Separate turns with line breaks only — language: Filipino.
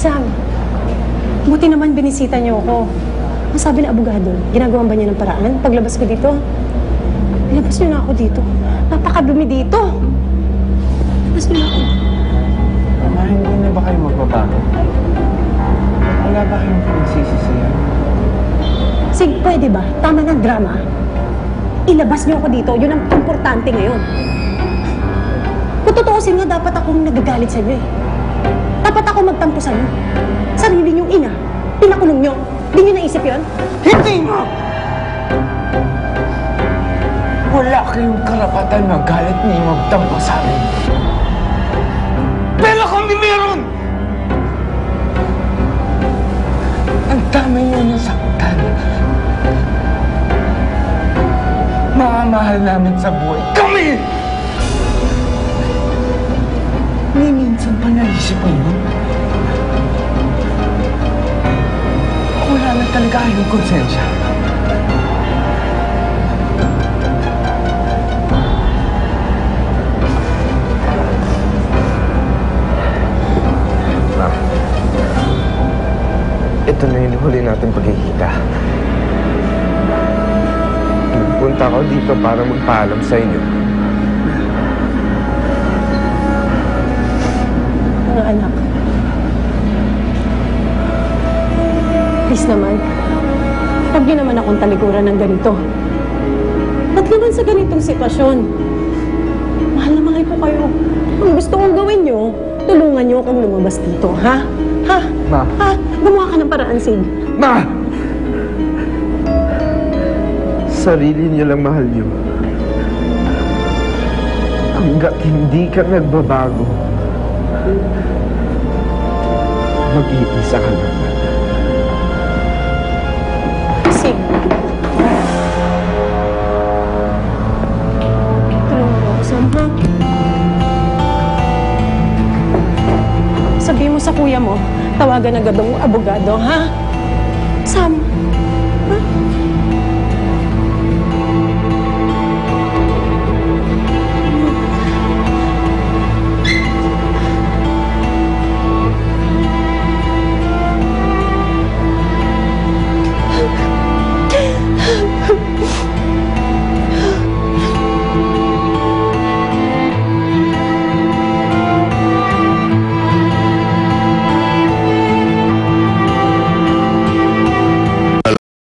Sam, buti naman binisita niyo ako. Ang sabi ng abogado, ginagawan ba niya ng paraan paglabas ko dito? Ilabas niyo na ako dito. Napakadumi dito. Ilabas niyo na ako.
Mama, hindi na ba kayo magbabago? Wala ba kayong pagsisisiyan?
Sige, pwede ba? Tama ng drama. Ilabas niyo ako dito. Yun ang importante ngayon. Kung tutuusin nga, dapat akong nagagalit sa inyo eh. Dapat ako magtampo sa inyo. Sarili niyong ina. Pinakulong niyo. Hindi niyo naisip yun?
Hindi mo! Wala kayong karapatan magalit ni magtampo sa amin. Pero kung di meron! Ang dami niyo nasaktan. Mamahal namin sa buhay. Kami! Ni minsan pa naisip mo yun? Wala na talaga kayong konsensya. Ma, ito na yung huli natin pagkikita. Nagpunta ako dito para magpaalam sa inyo.
Mga anak. Please naman. Huwag niyo naman akong talikuran ng ganito. Ba't naman sa ganitong sitwasyon? Mahal na mahal ko kayo. Kung gusto kong gawin niyo, tulungan niyo akong lumabas dito, ha? Ha?
Ma.
Ha? Gumawa ka ng paraan, Sid.
Ma! Sarili niyo lang mahal niyo. Hanggat hindi ka nagbabago, mag-iisa ka lang.
Sid. Tulungan mo ako, Sam, ha? Sabihin mo sa kuya mo, tawagan agad ang abogado, ha?